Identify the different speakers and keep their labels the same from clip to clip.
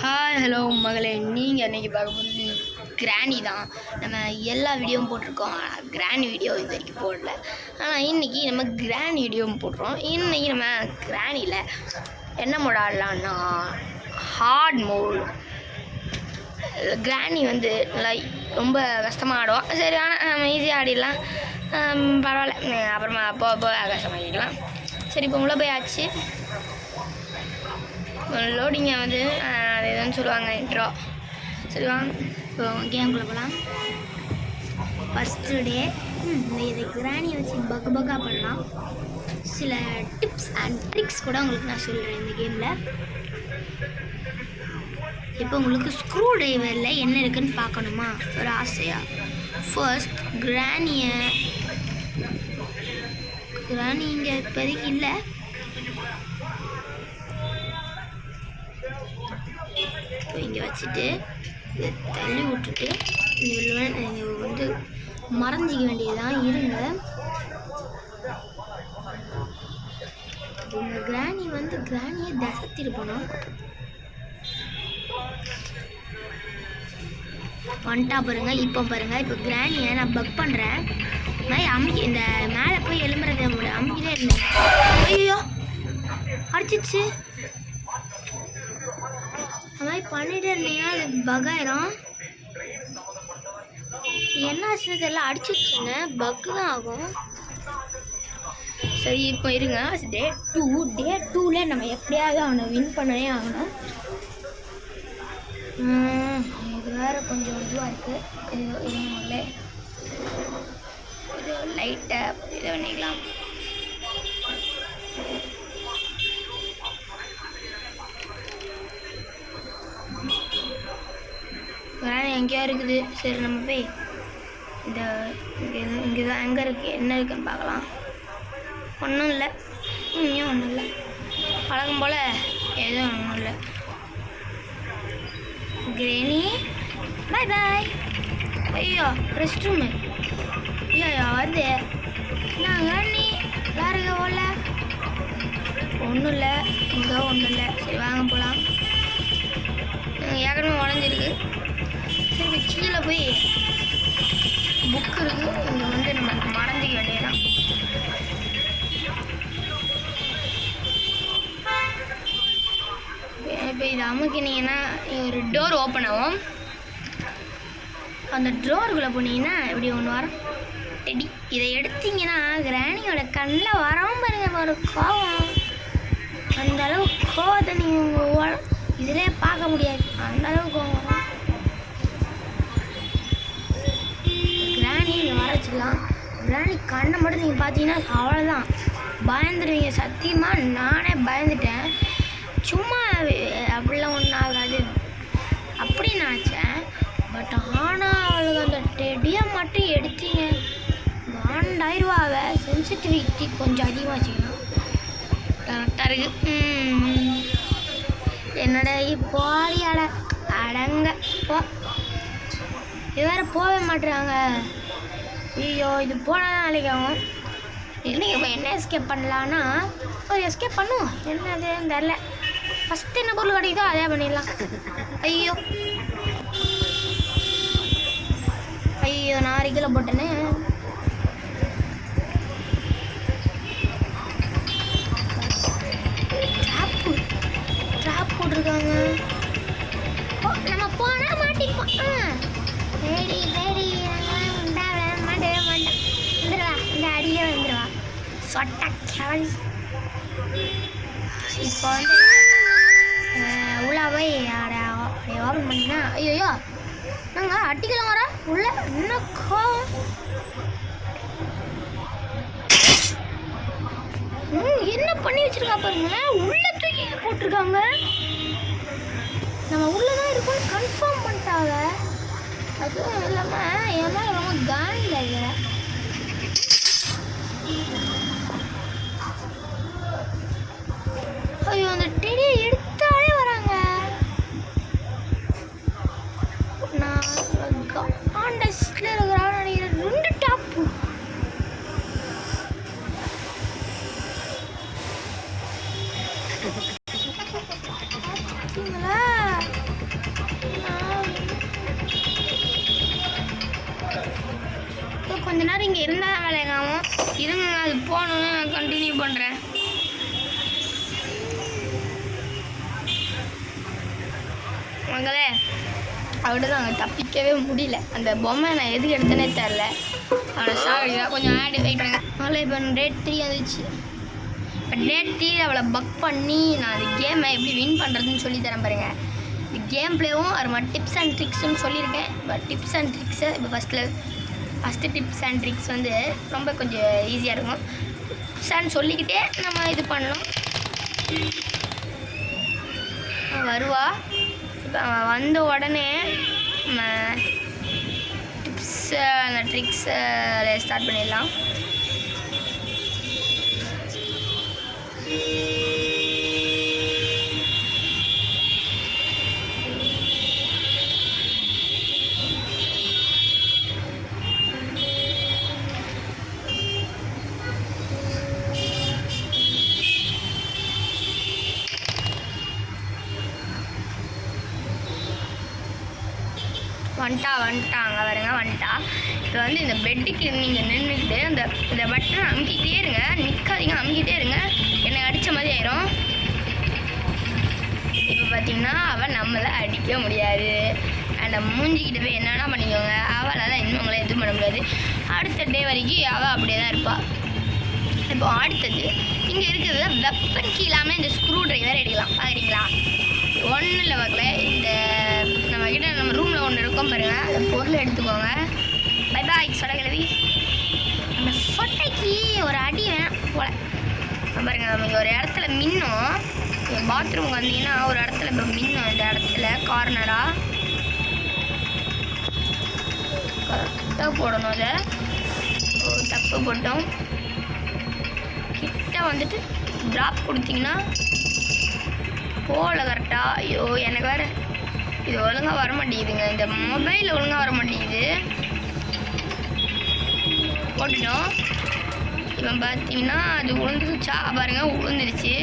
Speaker 1: Hi hello மகளே, நீங்கள் அன்றைக்கி பார்க்க போகிறது கிராணி தான். நம்ம எல்லா வீடியோவும் போட்டிருக்கோம். கிராணி வீடியோ இது வரைக்கும் போடல. ஆனால் இன்றைக்கி நம்ம கிராணி வீடியோவும் போடுறோம். இன்றைக்கி நம்ம கிராணியில் என்ன மோட் ஆடலான்னா ஹார்ட் மோட். கிராணி வந்து நல்லா ரொம்ப கஷ்டமாக ஆடுவோம். சரி, ஆனால் நம்ம ஈஸியாக ஆடிடலாம். பரவாயில்ல, அப்புறமா போக கஷ்டமாகிக்கலாம். சரி, இப்போ உள்ளே போய் ஆச்சு. லோடிங்கை வந்து அது எதுன்னு சொல்லுவாங்க, இன்ட்ரோ. சரி வாங்க இப்போ கேம்குள்ளே போகலாம். ஃபஸ்ட்டு டே இதை கிராணியை வச்சு பக்கா பண்ணலாம். சில டிப்ஸ் அண்ட் ட்ரிக்ஸ் கூட உங்களுக்கு நான் சொல்கிறேன் இந்த கேமில். இப்போ உங்களுக்கு ஸ்க்ரூ ட்ரைவரில் என்ன இருக்குதுன்னு பார்க்கணுமா ஒரு ஆசையா? ஃபர்ஸ்ட் கிராணி இங்கே இப்போதைக்கு இல்லை. இங்கே வச்சுட்டு இதை தள்ளி விட்டுட்டு இங்கே வந்து மறைஞ்சிக்க வேண்டியதுதான். இருங்க, இந்த கிராணியை தசத்திருப்பணும். வந்துட்டா பாருங்க. இப்போ பாருங்க, இப்போ கிராணியை நான் பக் பண்ணுறேன். இந்த மேலே போய் எலும்புறத அமுக்கிட்டே இருந்தேன். ஐயோ, அடிச்சிச்சு. அது மாதிரி பண்ணிட்டு இருந்தீங்கன்னா அது பகாயிரும். என்ன ஆச்சுன்னு தெரியல, அடிச்சிச்சுன்னு பக்கு தான் ஆகும். சரி, இப்போ இருங்க. டே 2ல் நம்ம எப்படியாவது அவனை வின் பண்ணவே ஆகணும். இது வேறு கொஞ்சம் இதுவாக இருக்குது. இது லைட்டாக இதை பண்ணிக்கலாம். கிராணி எங்கேயா இருக்குது. சரி, நம்ம போய் இங்கே தான் எங்கே இருக்குது, என்ன இருக்குன்னு பார்க்கலாம். ஒன்றும் இல்லை, இங்கேயும் ஒன்றும் இல்லை. பழக்கம் போல் எதுவும் ஒன்றும் இல்லை. கிராணி பாய் பாய். ஐயோ, ரெஸ்ட் ரூமு. ஐயோ வந்து நான் கிராணி யாருங்க போல ஒன்றும் இல்லை, இங்கே ஒன்றும் இல்லை. சரி வாங்க போகலாம். ஏற்கனவே உடஞ்சிருக்கு. சரி, கீழே போய் புக் இருக்குது, இங்கே வந்து நம்ம மறைஞ்சிக்க வேண்டியதான். இப்போ இதை அமுக்கினீங்கன்னா ஒரு டோர் ஓப்பன் ஆகும். அந்த டோருக்குள்ளே போனீங்கன்னா இப்படி ஒன்று வரும் டெடி. இதை எடுத்தீங்கன்னா கிராணியோட கண்ணில் வரவும் பாருங்க ஒரு கோவம். அந்த அளவு கோவத்தை நீங்கள் உங்கள் இதிலே பார்க்க முடியாது. அந்த அளவுக்கு கோவம் வரும். கிராணியை வரைச்சிக்கலாம். கிராணி கண்ணை மட்டும் நீங்கள் பார்த்தீங்கன்னா அவ்வளோதான், பயந்துடுவீங்க. சத்தியமாக நானே பயந்துட்டேன். சும்மா அப்படிலாம் ஒன்றும் ஆகாது அப்படின்னு நினச்சேன். பட் ஆனால் அவளுக்கு அந்த டெடியை மட்டும் எடுத்தீங்க, காண்டாயிருவாவை. சென்சிட்டிவிட்டி கொஞ்சம் அதிகமாக வச்சுக்கணும். கரெக்டாக இருக்குது. என்னோட போடி அடங்க போ. இது வேறு போகவே மாட்டுறாங்க. ஐயோ, இது போனால் நாளைக்கு ஆகும். இன்னைக்கு இப்போ என்ன எஸ்கேப் பண்ணலான்னா ஒரு எஸ்கேப் பண்ணுவோம். என்னதுன்னு தெரில. ஃபஸ்ட்டு என்ன பொருள் கிடைக்குதோ அதே பண்ணிடலாம். ஐயோ ஐயோ, நான் அரைக்கில போட்டேன்னு. ட்ராப் போட்டிருக்காங்க. நம்ம போனால் மாட்டிப்போம். சரி சரி, மாட்டவே மாட்டேன். வந்துடுவா, இந்த அடியே வந்துடுவா சொட்ட கிளம்பி. இப்போ வந்து உள்ளே போய் ஓப்பன் பண்ணிங்கன்னா ஐயோ நாங்கள் அட்டிக்கலாம் வர உள்ள இன்னும் கோவம். என்ன பண்ணி வச்சிருக்கா பாருங்க, உள்ள தூக்கி போட்டிருக்காங்க. நம்ம உள்ளதான் இருக்கோம் கன்ஃபார்ம் பண்ணிட்டாங்க. அதுவும் இல்லாமல் என் மேலே ரொம்ப காண்டில் இருக்கிற. ஐயோ, அந்த டெடியை எடுத்தாலே வராங்க. நான் காண்டஸ்டில் இருக்கிறான்னு நினைக்கிறேன். 2 டாப்பு. பார்த்தீங்களா? கொஞ்ச நேரம் இங்கே இருந்தால் தான் வேலையாகும். இருங்க, அது போகணுன்னு நான் கண்டினியூ பண்ணுறேன். மகளே அப்படிதான் அங்கே தப்பிக்கவே முடியல. அந்த பொம்மை நான் எதுக்கு எடுத்தேனே தெரில. அவனை சாகடிதான் கொஞ்சம் ஆடி வெயிட் பண்ணுங்க. அவளை இப்போ டேட் 3 வந்துச்சு. இப்போ டேட் 3 அவளை பக் பண்ணி நான் அந்த கேமை எப்படி வின் பண்ணுறதுன்னு சொல்லி தரேன் பாருங்க. இந்த கேம் பிளேவும் அது மாதிரி டிப்ஸ் அண்ட் ட்ரிக்ஸ்ன்னு சொல்லியிருக்கேன். இப்போ டிப்ஸ் அண்ட் ட்ரிக்ஸை இப்போ ஃபஸ்ட்டு டிப்ஸ் அண்ட் ட்ரிக்ஸ் வந்து ரொம்ப கொஞ்சம் ஈஸியாக இருக்கும். டிப்ஸ் சொல்லிக்கிட்டே நம்ம இது பண்ணணும். வருவா. இப்போ வந்த உடனே நம்ம டிப்ஸு அந்த ட்ரிக்ஸை ஸ்டார்ட் பண்ணிடலாம். வந்துட்டாங்க பாருங்க, வந்துட்டா. இப்போ வந்து இந்த பெட்டுக்கு நீங்கள் நின்றுக்கிட்டு இந்த பட்டனை அமுக்கிட்டே இருங்க. நிற்காதீங்க, அமுக்கிட்டே இருங்க. என்னை அடித்த மாதிரி ஆயிரும். இப்போ பார்த்தீங்கன்னா அவள் நம்மளை அடிக்க முடியாது. அந்த மூஞ்சிக்கிட்ட போய் என்னென்னா பண்ணிக்கோங்க. அவளால் இன்னும் உங்களை எதுவும் பண்ண முடியாது. அடுத்த டே வரைக்கும் அவள் அப்படியே தான் இருப்பாள். இப்போ அடுத்தது இங்கே இருக்கிறது வெப்பன் கீ இல்லாமல் இந்த ஸ்க்ரூ ட்ரைவர் எடுக்கலாம். பார்க்குறீங்களா? ஒன்றும் இல்லை பார்க்கல. இந்த நம்மக்கிட்ட நம்ம ரூமில் ஒன்று இருக்கும் பாருங்கள், அந்த பொருளை எடுத்துக்கோங்க. பை பாய் சொடை கிளவி. அந்த சொட்டைக்கு ஒரு அடி வேணாம் போல. பாருங்கள், நம்ம இங்கே ஒரு இடத்துல மின்னும். பாத்ரூமுக்கு வந்தீங்கன்னா ஒரு இடத்துல இப்போ மின்னும். இந்த இடத்துல கார்னராக கரெக்டாக போடணும். அதை தப்பு போட்டோம். கிட்ட வந்துட்டு ட்ராப் கொடுத்தீங்கன்னா போகல கரெக்டாக. ஐயோ, எனக்கு வேறு இது ஒழுங்காக வர மாட்டேங்குதுங்க. இந்த மொபைல் ஒழுங்காக வர மாட்டேங்குது. போட்டுட்டோம். இப்போ பார்த்தீங்கன்னா அது உளுந்துருச்சா பாருங்கள், உளுந்துருச்சு.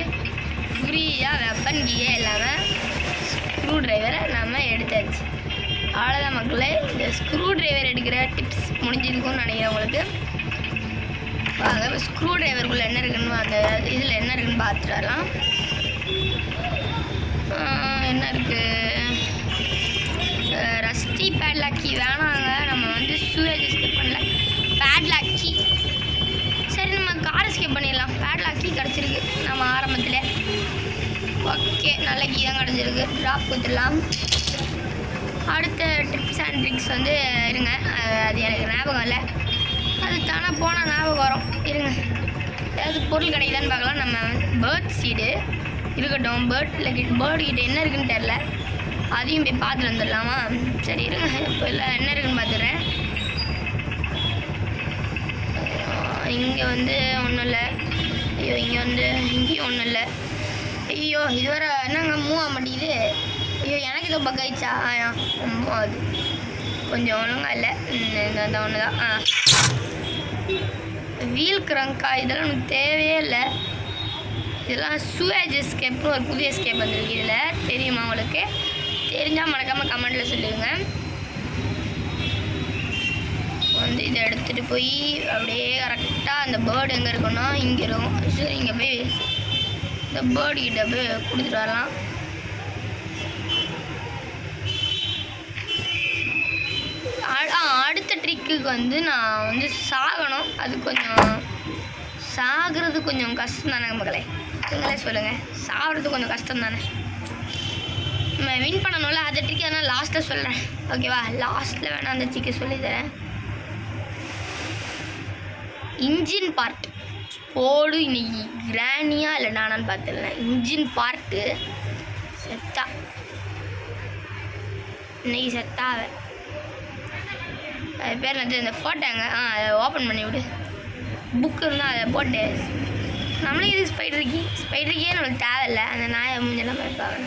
Speaker 1: ஃப்ரீயாக வெப்பன் கீயே இல்லாமல் ஸ்க்ரூ ட்ரைவரை நம்ம எடுத்தாச்சு. அவ்வளோதான் மக்களே. இந்த ஸ்க்ரூ ட்ரைவர் எடுக்கிற டிப்ஸ் முடிஞ்சிருக்கும்னு நினைக்கிறேன் உங்களுக்கு. வாங்க ஸ்க்ரூ ட்ரைவருக்குள்ளே என்ன இருக்குன்னு அந்த இதில் என்ன இருக்குன்னு பார்த்துட்டு வரலாம். என்ன இருக்குது? ரஸ்டி பேட்லாக் கீ வேணாங்க. நம்ம வந்து சூரேஜ் ஸ்கிப் பண்ணல. பேட்லாக் கீ சரி, நம்ம காரை ஸ்கிப் பண்ணிடலாம். பேட்லாக் கீ கிடச்சிருக்கு நம்ம ஆரம்பத்தில். ஓகே, நல்ல கீ தான் கிடச்சிருக்கு. ட்ராப் கொடுத்துடலாம். அடுத்த டிப்ஸ் அண்ட் ட்ரிக்ஸ் வந்து இருங்க, அது எனக்கு ஞாபகம் இல்லை. அது தானே போனால் ஞாபகம் வரும். இருங்க, ஏதாவது பொருள் கிடைக்குதான்னு பார்க்கலாம். நம்ம பேர்ட் சீடு இருக்கட்டும். பேர்டுக்கிட்ட என்ன இருக்குன்னு தெரில, அதையும் போய் பார்த்துட்டு வந்துடலாமா? சரி இருங்க, இப்போ இல்லை என்ன இருக்குன்னு பார்த்துடுறேன். இங்கே வந்து ஒன்றும் இல்லை. ஐயோ, இங்கே வந்து இங்கேயும் ஒன்றும் இல்லை. ஐயோ, இதுவரை என்னங்க மூவ் ஆக மாட்டேங்குது. ஐயோ, எனக்கு இதோ பக் ஆயிடுச்சா? அது கொஞ்சம் ஒழுங்காக இல்லை. இந்த ஒன்று தான். வீல் கிரங்கா, இதெல்லாம் நமக்கு தேவையே இல்லை. இதெல்லாம் சூவேஜ் எஸ்கேப்னு ஒரு புதிய எஸ்கேப் வந்துருக்கு. இதில் தெரியுமா உங்களுக்கு? தெரிஞ்சால் மறக்காமல் கமெண்டில் சொல்லுங்க. வந்து இதை எடுத்துகிட்டு போய் அப்படியே கரெக்டாக அந்த பேர்டு எங்கே இருக்குன்னா இங்கே இருக்கும். சரி, இங்கே போய் இந்த பேர்டுக்கிட்ட போய் கொடுத்துட்டு வரலாம். அடுத்த ட்ரிக்கு வந்து நான் வந்து சாகணும். அது கொஞ்சம் சாகிறது கொஞ்சம் கஷ்டம் தானே மக்களே, நீங்களே சொல்லுங்கள். சாகிறது கொஞ்சம் கஷ்டம் தானே. நம்ம வின் பண்ணணும்ல, அந்த ட்ரிக்கு ஆனால் லாஸ்ட்டில் சொல்கிறேன், ஓகேவா? லாஸ்ட்டில் வேணால் அந்த ட்ரிக்கு சொல்லித்தரேன். இன்ஜின் பார்ட் போடு. இன்னைக்கு கிரானியாக இல்லை நானான்னு பார்த்துருந்தேன். இன்ஜின் பார்ட்டு செத்தா இன்னைக்கு செத்தாவே. அது பேர் வந்து இந்த ஃபோட்டோங்க. அதை ஓப்பன் பண்ணி விடு. புக்கு இருந்தால் அதை போட்டு நம்மளே இது ஸ்பைடருக்கே நம்மளுக்கு தேவையில்லை. அந்த நாயை மூஞ்செல்லாம் பார்ப்பாங்க.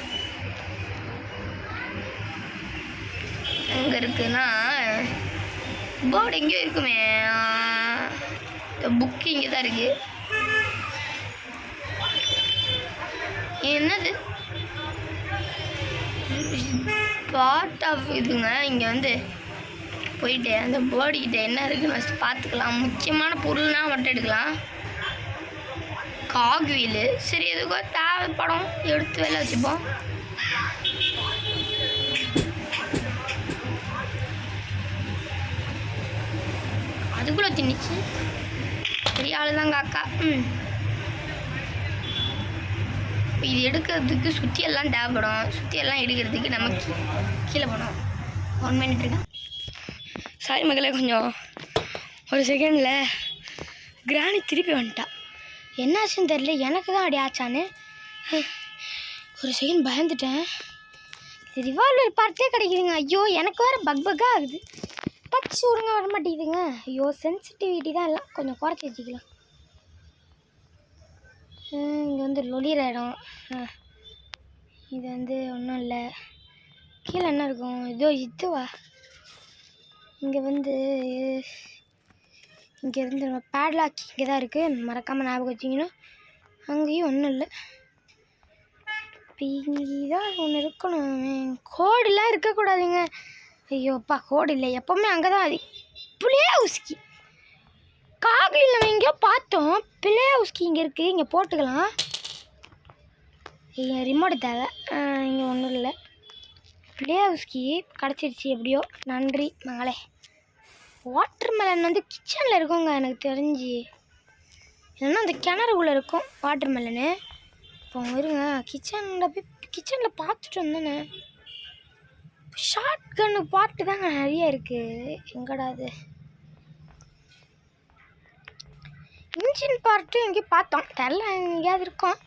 Speaker 1: எங்கே இருக்குன்னா போர்டு எங்கேயோ இருக்குமே. இந்த புக்கு இங்கே தான் இருக்குது. என்னது பார்ட் ஆஃப் இதுங்க. இங்கே வந்து போயிட்டு அந்த போர்டுக்கிட்ட என்ன இருக்குன்னு ஃபஸ்ட்டு பார்த்துக்கலாம். முக்கியமான பொருள்னால் மட்டும் எடுக்கலாம். காக்வீலு சரி எதுக்கோ தேவைப்படும், எடுத்து வெளில வச்சுப்போம். அதுக்குள்ளே திணிச்சு பெரிய ஆள் தான் காக்கா. இது எடுக்கிறதுக்கு சுற்றியெல்லாம் தேவைப்படும். சுற்றியெல்லாம் எடுக்கிறதுக்கு நம்ம கீழே போனோம். 1 மினிட் இருக்கா? சாரி மகளே, கொஞ்சம் ஒரு செகண்டில் கிராணி திருப்பி வந்துட்டா. என்னாச்சுன்னு தெரியல, எனக்கு தான் அப்படி ஆச்சான்னு ஒரு செகண்ட் பயந்துட்டேன். இது ரிவால்வர் பார்த்தே கிடைக்குதுங்க. ஐயோ எனக்கு வேறு பக்காக ஆகுது. டச் ஒழுங்காக வர மாட்டேங்குதுங்க. ஐயோ சென்சிட்டிவிட்டி தான் எல்லாம் கொஞ்சம் குறைச்சி வச்சுக்கலாம். இங்கே வந்து லொலிகிற இடம். இது வந்து ஒன்றும் இல்லை. கீழே என்ன இருக்கும்? இதோ இதுவா? இங்கே வந்து இங்கேருந்து நம்ம பேட்லாக் இங்கே தான் இருக்குது. மறக்காமல் ஞாபகம் வச்சிங்கன்னா. அங்கேயும் ஒன்றும் இல்லை. இப்போ இங்கே தான் ஒன்று இருக்கணும். கோடெலாம் இருக்கக்கூடாதுங்க. ஐயோப்பா கோடு இல்லை. எப்போவுமே அங்கே தான். அது புளியா உஸ்கி காகில் நம்ம எங்கேயோ பார்த்தோம். பிள்ளையா உஸ்கி இங்கே இருக்குது. இங்கே போட்டுக்கலாம். இங்கே ரிமோட் தேவை. இங்கே ஒன்றும் இல்லை. பிள்ளையா உஸ்கி கிடச்சிருச்சு எப்படியோ. நன்றி மகளே. வாட்டர் மெலன் வந்து கிச்சனில் இருக்குங்க எனக்கு தெரிஞ்சு. இல்லைன்னா அந்த கிணறுக்குள்ளே இருக்கும் வாட்டர் மெலனு. இப்போ இருங்க, கிச்சனில் பார்த்துட்டு வந்தேனே. ஷார்ட் கன்னு பார்ட்டு தாங்க நிறைய இருக்குது. எங்கடா அது? இன்ஜின் பார்ட்டு எங்கேயும் பார்த்தோம், தெரில எங்கேயாவது இருக்கும்.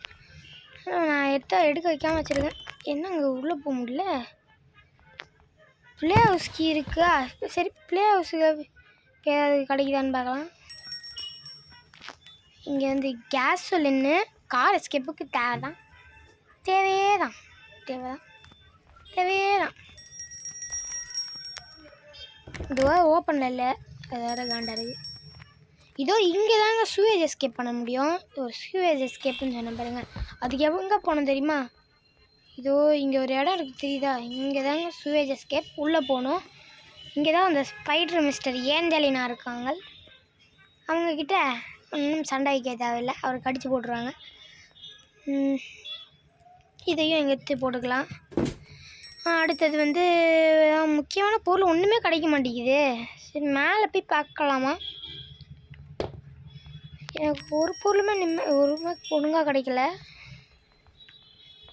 Speaker 1: நான் எடுக்க வைக்காமல் வச்சுருக்கேன். என்ன அங்கே உள்ளே போக முடியல? ப்ளே ஹவுஸ்க்கு இருக்கா? சரி ப்ளே ஹவுஸுக்கு ஏதாவது கிடைக்குதான்னு பார்க்கலாம். இங்கே வந்து கேஸோலின்னு கார் எஸ்கேப்புக்கு தேவையே தான். இதுவாக ஓப்பனில் இல்லை. அது வேறு காண்டா இருக்குது. இதோ இங்கே தாங்க சூவேஜ் எஸ்கேப் பண்ண முடியும். ஒரு சூவேஜ் எஸ்கேப்புன்னு சொன்ன பாருங்கள். அதுக்கு எங்கே போகணும் தெரியுமா? இதோ இங்கே ஒரு இடம் இருக்குது தெரியுதா? இங்கே தாங்க சூவேஜ் எஸ்கேப். உள்ளே போகணும். இங்கே தான் அந்த ஸ்பைடர் மிஸ்டர் ஏஞ்சலினா இருக்காங்க. அவங்கக்கிட்ட இன்னும் சண்டை வைக்க தேவையில்லை, அவரை கடிச்சு போட்டுருவாங்க. இதையும் எங்கே எடுத்து போட்டுக்கலாம். அடுத்தது வந்து முக்கியமான பொருள் ஒன்றுமே கிடைக்க மாட்டேங்குது. சரி மேலே போய் பார்க்கலாமா? எனக்கு ஒரு பொருளுமே ஒழுங்காக கிடைக்கல.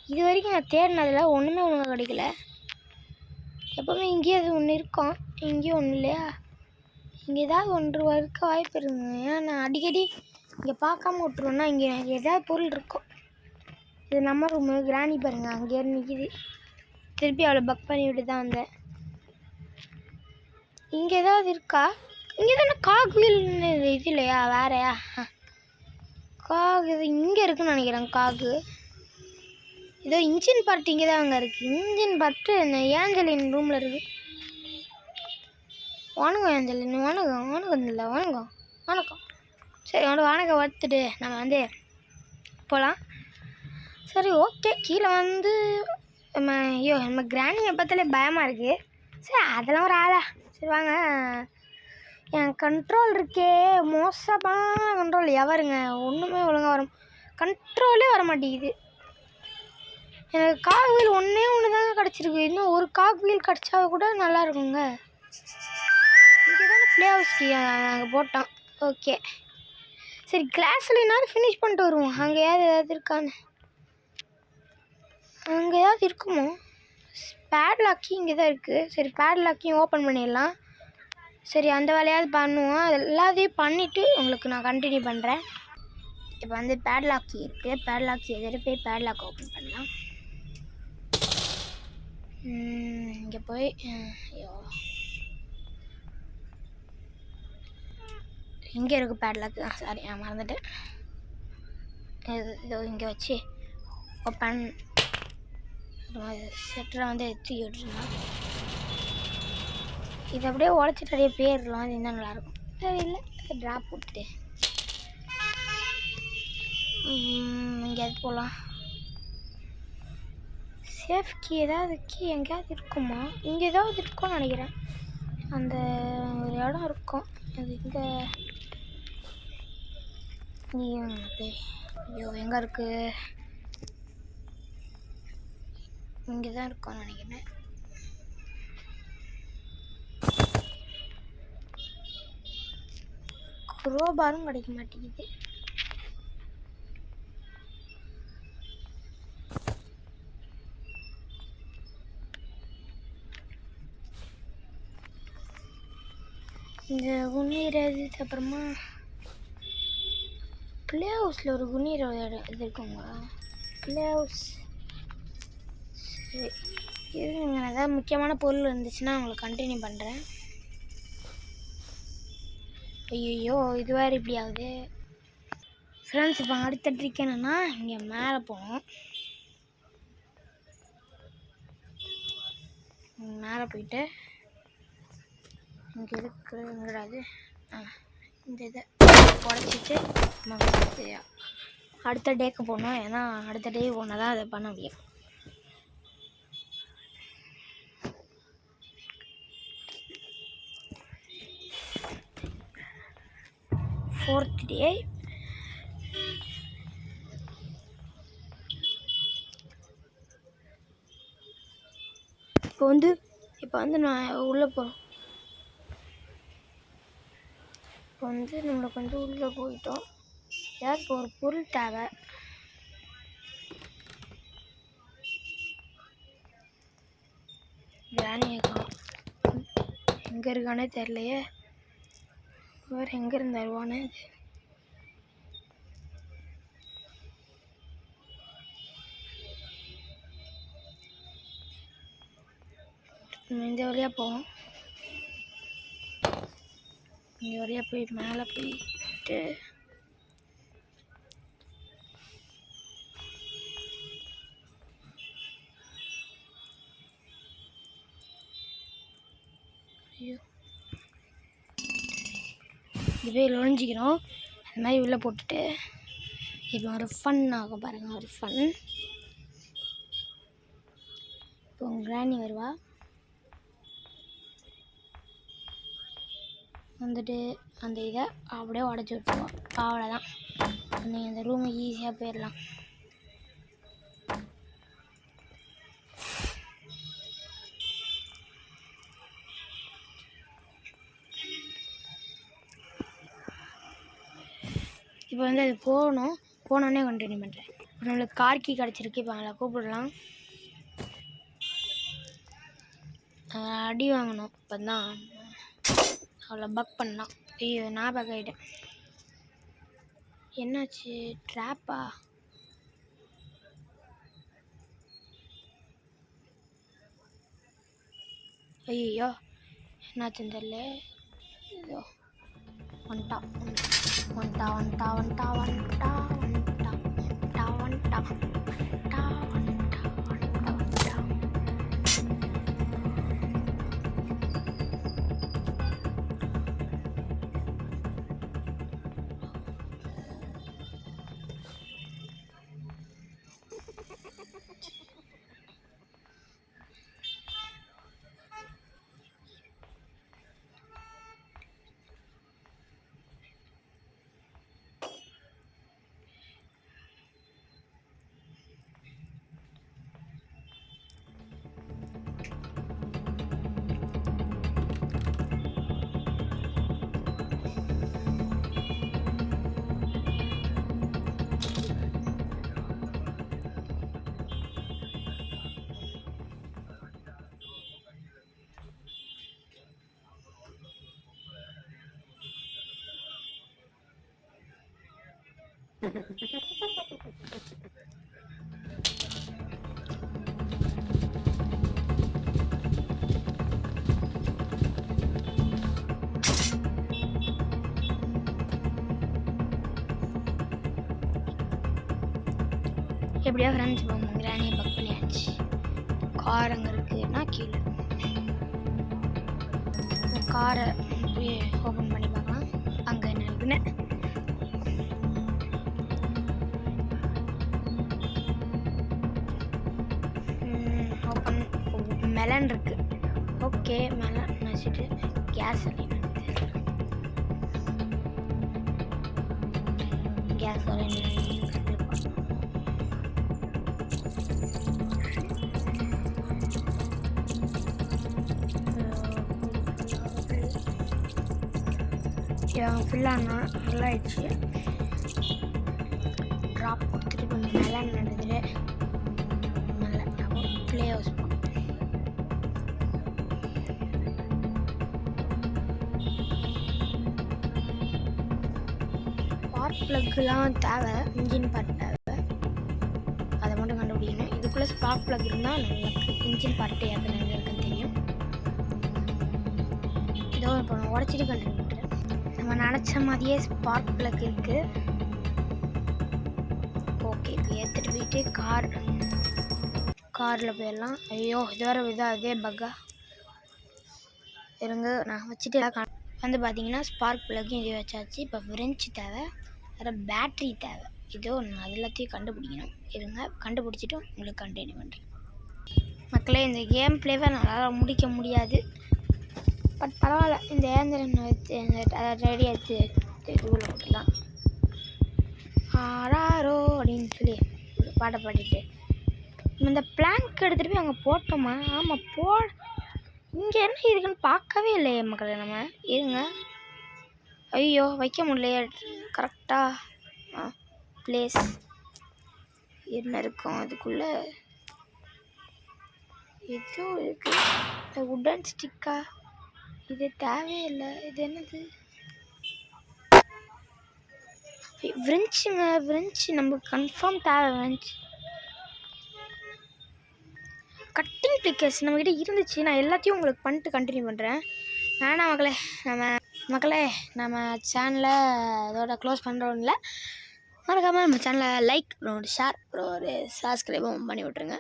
Speaker 1: இது வரைக்கும் நான் தேடினதில் ஒன்றுமே ஒழுங்காக கிடைக்கல. எப்போவுமே இங்கேயே அது ஒன்று இருக்கும், இங்கேயும் ஒன்றும் இல்லையா? இங்கே ஏதாவது ஒன்று இருக்க வாய்ப்பு இருக்குங்க. ஏன்னா நான் அடிக்கடி இங்கே பார்க்காம விட்ருவேன்னா இங்கே எனக்கு ஏதாவது பொருள் இருக்கும். இது நம்ம ரூமு. கிராணி பாருங்கள் அங்கேயே நிற்கிது. திருப்பி அவளை பக் பண்ணி விட்டு தான் வந்தேன். இங்கே ஏதாவது இருக்கா? இங்கே தானே காக்வீல்னு இது இல்லையா? வேறையா? இது இங்கே இருக்குன்னு நினைக்கிறேன். காகு இதோ இன்ஜின் பார்ட் இங்கே தான் அங்கே இருக்குது. இன்ஜின் பார்ட்டு ஏஞ்சலின் ரூமில் இருக்குது. வணக்கம் ஏஞ்சலின். வணக்கம் இல்லை வணக்கம். சரி வணக்கம் வறுத்துட்டு நம்ம வந்து போகலாம். சரி ஓகே. கீழே வந்து நம்ம கிராணியை பார்த்தாலே பயமாக இருக்குது. சரி அதெல்லாம் ஒரு ஆளா. சரி வாங்க. என் கண்ட்ரோல் இருக்கே மோசமான கண்ட்ரோல். எவருங்க ஒன்றுமே ஒழுங்காக கண்ட்ரோலே வர மாட்டேங்குது. எனக்கு காக்வீல் ஒன்றே தாங்க கிடச்சிருக்கு. இன்னும் ஒரு காக்வீல் கிடச்சா கூட நல்லா இருக்குங்க. இங்கே தானே ப்ளே ஹவுஸ்க்கு நாங்கள் போட்டோம். ஓகே சரி கிளாஸ்லாம் ஃபினிஷ் பண்ணிட்டு வருவோம். அங்கே ஏதாவது இருக்கான்னு. அங்கே ஏதாவது இருக்குமோ? பேட்லாக்கி இங்கே தான் இருக்குது. சரி பேட்லாக்கையும் ஓப்பன் பண்ணிடலாம். சரி அந்த வேலையாவது பண்ணுவோம். அது எல்லாத்தையும் பண்ணிவிட்டு உங்களுக்கு நான் கண்டினியூ பண்ணுறேன். இப்போ வந்து பேட்லாக்கி இருக்குது. பேட்லாக்கி எதிர போய் பேட்லாக் ஓப்பன் பண்ணலாம். இங்கே போய் ஐயோ இங்கே இருக்குது பேட்லாக்கு. சாரி நான் மறந்துட்டேன். இதோ இங்கே வச்சு ஓப்பன் செட்டரை வந்து தூக்கி விட்டுருந்தோம். இது அப்படியே உடச்சிட்டு அப்படியே போயிடலாம். அது இன்னும் நல்லாயிருக்கும். இல்லை ட்ராப் விட்டுட்டு எங்கேயாவது போகலாம். சேஃப் கீ ஏதாவது கீ எங்கேயாவது இருக்குமா? இங்கே ஏதாவது இருக்கும்னு நினைக்கிறேன். அந்த ஒரு இடம் இருக்கும். அது இங்கே ஐயோ எங்கே இருக்குது? இங்கே தான் இருக்கும்னு நினைக்கிறேன். குரோபாரும் கிடைக்க மாட்டேங்குது. இந்த குன்னீர் அப்புறமா பிளே ஹவுஸில் ஒரு குன்னீர் இது இருக்குங்க. பிளே ஹவுஸ் சரி இருங்க, ஏதாவது முக்கியமான பொருள் இருந்துச்சுன்னா உங்களுக்கு கண்டினியூ பண்ணுறேன். ஐயோ இது வேறு இப்படி ஆகுது ஃப்ரெண்ட்ஸ். இப்போ அடுத்த ட்ரிக் என்னென்னா, இங்கே மேலே போகணும். மேலே போயிட்டு இங்கே இருக்கிறது இந்த இதை உடச்சிட்டு அடுத்த டேக்கு போகணும். ஏன்னா அடுத்த டே போனால் தான் அதை பண்ண முடியும். ஃபோர்த் டே இப்போ வந்து நான் உள்ளே போகிறோம். இப்போ வந்து நம்மளுக்கு வந்து உள்ளே போயிட்டோம். ஏதாவது ஒரு பொருள் தேவை. கிராணியக்கம் எங்கே இருக்கானே தெரியலையே. வேறு எங்கே இருந்து வருவானே. இந்த வழியாக போவோம். இந்த வழியாக போய் மேலே போயிட்டு ஐயோ இதுவே நுழைஞ்சிக்கிறோம். அது மாதிரி உள்ளே போட்டுட்டு இப்போ ஒரு ஃபன் ஆகும் பாருங்கள். ஒரு ஃபன். இப்போ கிராணி வருவா. வந்துட்டு அந்த இதை அப்படியே உடச்சி விட்டுருவோம். அவ்வளோதான். நீங்கள் அந்த ரூமை ஈஸியாக போயிடலாம். இப்போ வந்து அது போனோடனே கண்டினியூ பண்ணுறேன். இப்போ நம்மளுக்கு கார்கி கிடச்சிருக்கு. இப்போ அவளை கூப்பிடலாம். அடி வாங்கணும். இப்போ தான் அவளை பக் பண்ணலாம். ஐயோ நான் பக் ஆகிட்டேன். என்னாச்சு? ட்ராப்பா? ஐயோ என்னாச்சுன்னு தெரியல. ஐயோ வந்துட்டா. எப்படியா ஃப்ரெண்ட்ஸ் கிராணியை பக் பண்ணியாச்சு. கார் அங்கே இருக்குன்னா கீழே காரை ஓப்பன் பண்ணி பார்க்கலாம். அங்கே என்ன இருக்குன்னு ஓப்பன் மெலன் இருக்குது. ஓகே மெலன் வச்சுட்டு கேஸ் ஃபுல்லாக நல்லா ஆயிடுச்சு. ட்ராப் கொடுத்துட்டு கொஞ்சம் நல்லா நடந்துட்டு நல்லா ப்ளே ஹவுஸ் ஸ்பார்க் ப்ளக்குலாம் தேவை, இன்ஜின் பார்ட் தேவை, அதை மட்டும் கண்டுபிடிக்கணும். இதுக்குள்ளே ஸ்பார்க் ப்ளக் இருந்தால் நமக்கு இன்ஜின் பார்ட்டு எத்தனை இருக்குன்னு தெரியும். ஏதோ இப்போ நான் உடச்சிட்டு கண்டுபிடிக்கிறேன். நம்ம நினச்ச மாதிரியே ஸ்பார்க் ப்ளக் இருக்குது. ஓகே, இப்போ எடுத்துகிட்டு போயிட்டு காரில் போயிடலாம். ஐயோ இது வேறு அதே பக்கா இருங்க, நான் வச்சுட்டு வந்து பார்த்தீங்கன்னா ஸ்பார்க் ப்ளக்கும் இது வச்சாச்சு. இப்போ ஃப்ரெஞ்சு தேவை, வேறு பேட்ரி தேவை. இதோ நான் அது எல்லாத்தையும் கண்டுபிடிக்கணும். இருங்க, கண்டுபிடிச்சிட்டு உங்களுக்கு கண்டினியூ பண்ணுறேன். மக்களே, இந்த கேம் பிளேவை நல்லா முடிக்க முடியாது, பட் பரவாயில்ல. இந்த ஏந்திரன் வச்சு அதை ரெடி ஆச்சு இதுக்குள்ள போட்டுலாம் ஆராரோ அப்படின்னு சொல்லி பாட்டை பாடிட்டு இந்த பிளாங்க் எடுத்துகிட்டு போய் அங்கே போட்டோமா? ஆமாம், இங்கே என்ன இருக்குன்னு பார்க்கவே இல்லையே மக்களே. நம்ம இருங்க, ஐயோ வைக்க முடியலையே கரெக்டாக. பிளேஸ் என்ன இருக்கும் அதுக்குள்ளே? ஏதோ இருக்குது, உடன் ஸ்டிக்கா? இது தேவையில்லை. இது என்னது? ஃப்ரெஞ்சு நமக்கு கன்ஃபார்ம் தேவை. ஃப்ரெஞ்சு கட்டிங் பிளிக்கர்ஸ் நம்மக்கிட்ட இருந்துச்சு. நான் எல்லாத்தையும் உங்களுக்கு பண்ணிட்டு கண்டினியூ பண்ணுறேன். வேணாம் மக்களே, நம்ம சேனலை இதோட க்ளோஸ் பண்ணுறோம் இல்லை. மறக்காமல் நம்ம சேனலை லைக், அப்புறம் ஒரு ஷேர், அப்புறம் ஒரு சப்ஸ்கிரைபும் பண்ணி விட்ருங்க.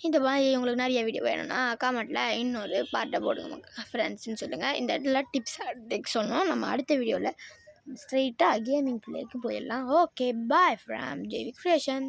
Speaker 1: இந்த மாதிரி உங்களுக்கு நிறைய வீடியோ வேணும்னா காமெண்ட்டில் இன்னொரு பார்ட்டை போடுங்க ஃப்ரெண்ட்ஸ்ன்னு சொல்லுங்கள். இந்த இடத்துல டிப்ஸ் சொன்னோம். நம்ம அடுத்த வீடியோவில் ஸ்ட்ரெயிட்டாக கேமிங் பிளேக்கு போயிடலாம். Okay, bye from JV creation.